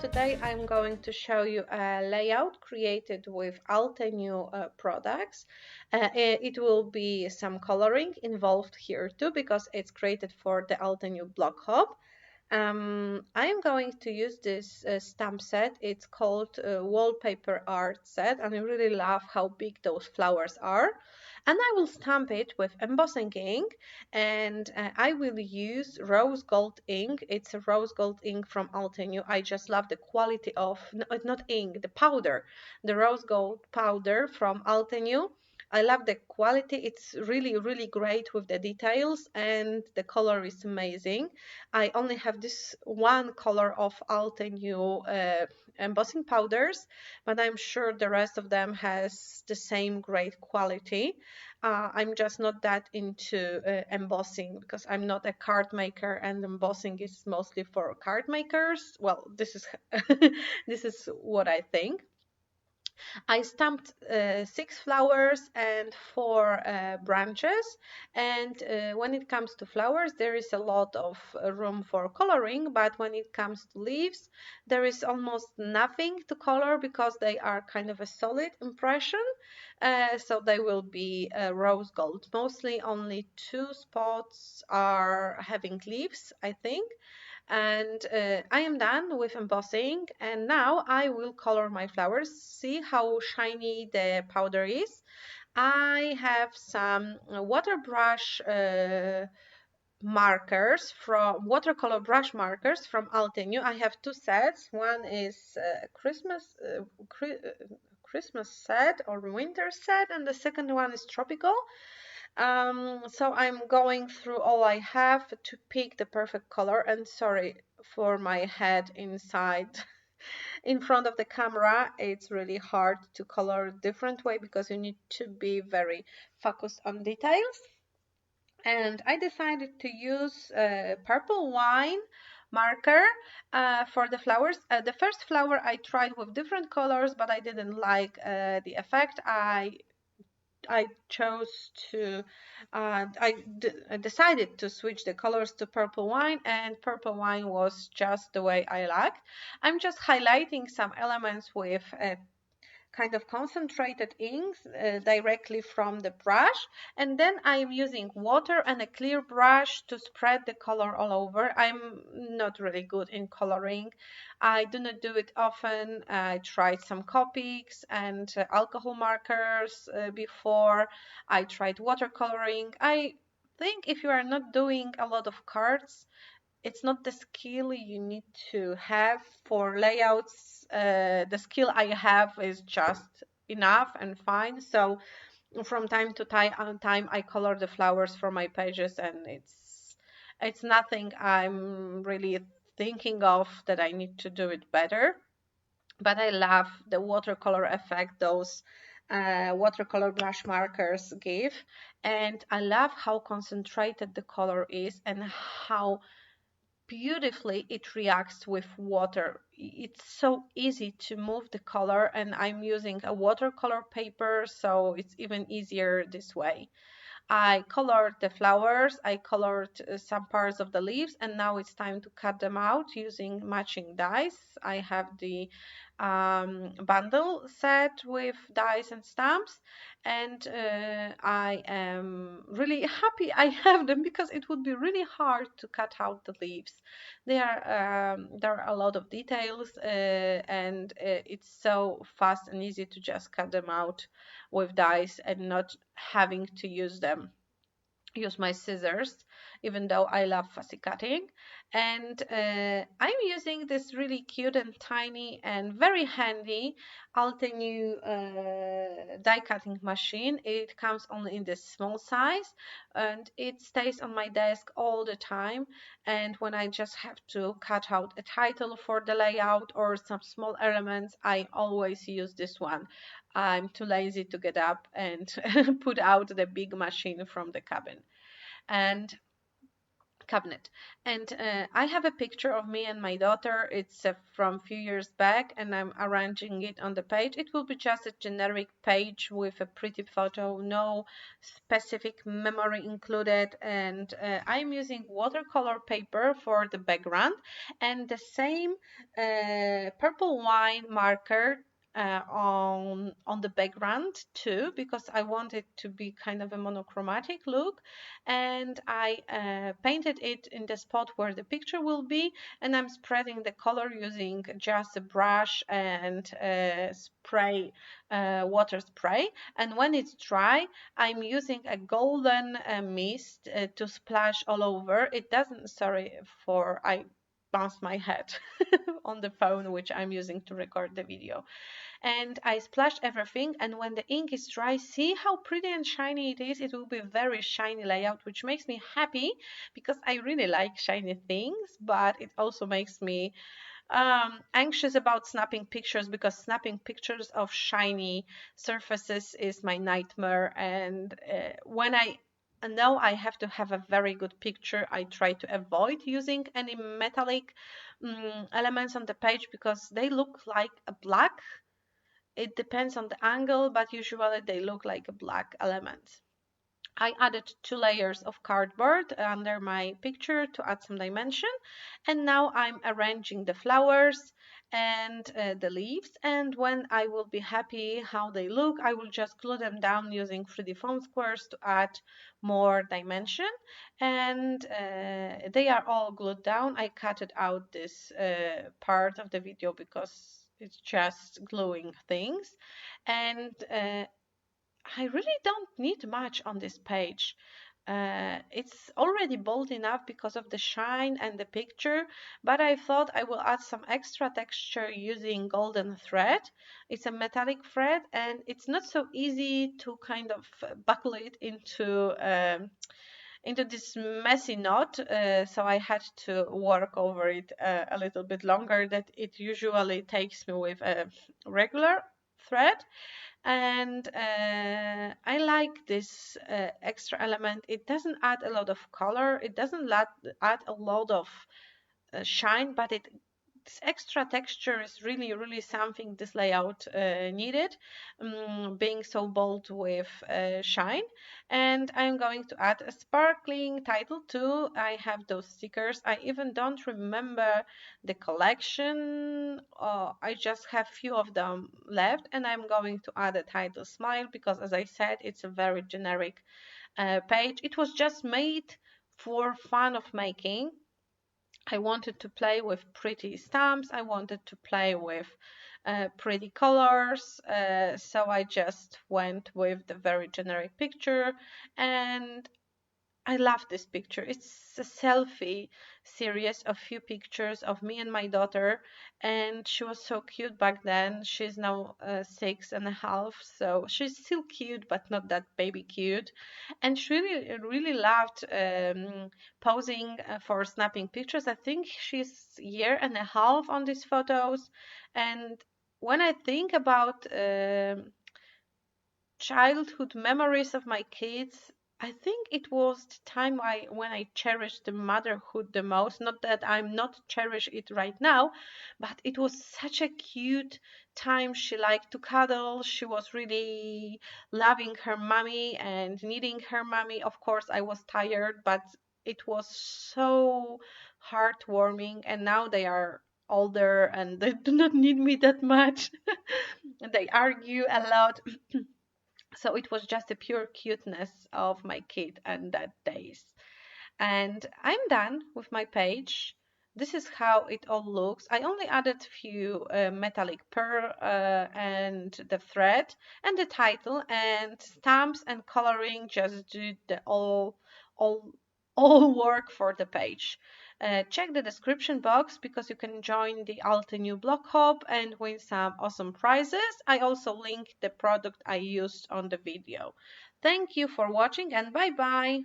today I'm going to show you a layout created with Altenew products. It will be some coloring involved here too because it's created for the Altenew Block Hub. I'm going to use this stamp set. It's called Wallpaper Art Set, and I really love how big those flowers are. And I will stamp it with embossing ink, and I will use rose gold ink. It's a rose gold ink from Altenew. I just love the quality of, no, not ink, the powder, the rose gold powder from Altenew. I love the quality. It's really, really great with the details, and the color is amazing. I only have this one color of Altenew embossing powders, but I'm sure the rest of them has the same great quality. I'm just not that into embossing because I'm not a card maker, and embossing is mostly for card makers. Well, this is this is what I think. I stamped 6 flowers and 4 branches. And when it comes to flowers, there is a lot of room for coloring, but when it comes to leaves, there is almost nothing to color because they are kind of a solid impression. So they will be rose gold. Mostly only 2 spots are having leaves, I think. And I am done with embossing, and now I will color my flowers. See how shiny the powder is. I have some water brush markers from watercolor brush markers from Altenew. I have 2 sets. One is Christmas set or winter set, and the second one is tropical. So I'm going through all I have to pick the perfect color, and sorry for my head inside in front of the camera. It's really hard to color a different way because you need to be very focused on details. And I decided to use purple wine marker for the flowers. The first flower I tried with different colors, but I didn't like the effect. I chose to, I decided to switch the colors to purple wine, and purple wine was just the way I liked. I'm just highlighting some elements with kind of concentrated inks directly from the brush, and then I'm using water and a clear brush to spread the color all over. I'm not really good in coloring. I do not do it often. I tried some Copics and alcohol markers before. I tried watercoloring. I think if you are not doing a lot of cards, it's not the skill you need to have for layouts. The skill I have is just enough and fine. So from time to time I color the flowers for my pages, and it's nothing I'm really thinking of that I need to do it better. But I love the watercolor effect those watercolor brush markers give, and I love how concentrated the color is and how beautifully it reacts with water. It's so easy to move the color, and I'm using a watercolor paper, so it's even easier this way. I colored the flowers, I colored some parts of the leaves, and now it's time to cut them out using matching dies. I have the bundle set with dies and stamps, and I am really happy I have them because it would be really hard to cut out the leaves. There are a lot of details, and it's so fast and easy to just cut them out with dies and not having to use my scissors, even though I love fussy cutting. And I'm using this really cute and tiny and very handy Altenew die cutting machine. It comes only in this small size, and it stays on my desk all the time. And when I just have to cut out a title for the layout or some small elements, I always use this one. I'm too lazy to get up and put out the big machine from the cabin. And cabinet. And I have a picture of me and my daughter. It's from a few years back, and I'm arranging it on the page. It will be just a generic page with a pretty photo, no specific memory included. And I'm using watercolor paper for the background and the same purple wine marker on the background too, because I want it to be kind of a monochromatic look. And I painted it in the spot where the picture will be, and I'm spreading the color using just a brush and spray, water spray. And when it's dry, I'm using a golden mist to splash all over. It doesn't, sorry for I bounced my head on the phone which I'm using to record the video. And I splashed everything, and when the ink is dry, see how pretty and shiny it is. It will be a very shiny layout, which makes me happy because I really like shiny things, but it also makes me anxious about snapping pictures, because snapping pictures of shiny surfaces is my nightmare. And when I know I have to have a very good picture, I try to avoid using any metallic elements on the page because they look like a black. It depends on the angle, but usually they look like a black element. I added 2 layers of cardboard under my picture to add some dimension, and now I'm arranging the flowers and the leaves, and when I will be happy how they look, I will just glue them down using 3D foam squares to add more dimension. And they are all glued down. I cut it out this part of the video because it's just gluing things. And I really don't need much on this page. It's already bold enough because of the shine and the picture, but I thought I will add some extra texture using golden thread. It's a metallic thread, and it's not so easy to kind of buckle it into this messy knot, so I had to work over it a little bit longer than it usually takes me with a regular thread. And I like this extra element. It doesn't add a lot of color, it doesn't add a lot of shine, but this extra texture is really something this layout needed, being so bold with shine. And I'm going to add a sparkling title too. I have those stickers. I even don't remember the collection. I just have few of them left, and I'm going to add a title smile because, as I said, it's a very generic page. It was just made for fun of making. I wanted to play with pretty stamps. I wanted to play with pretty colors. So I just went with the very generic picture, and I love this picture. It's a selfie series of few pictures of me and my daughter, and she was so cute back then. She's now 6.5, so she's still cute, but not that baby cute. And she really loved posing for snapping pictures. I think she's 1.5 years on these photos, and when I think about childhood memories of my kids, I think it was the time when I cherished the motherhood the most. Not that I'm not cherish it right now, but it was such a cute time. She liked to cuddle. She was really loving her mommy and needing her mommy. Of course, I was tired, but it was so heartwarming. And now they are older and they do not need me that much. And they argue a lot. So it was just the pure cuteness of my kid and that days. And I'm done with my page. This is how it all looks. I only added few metallic pearl and the thread and the title, and stamps and coloring just do the all all work for the page. Check the description box because you can join the Altenew blog hub and win some awesome prizes. I also link the product I used on the video. Thank you for watching, and bye bye.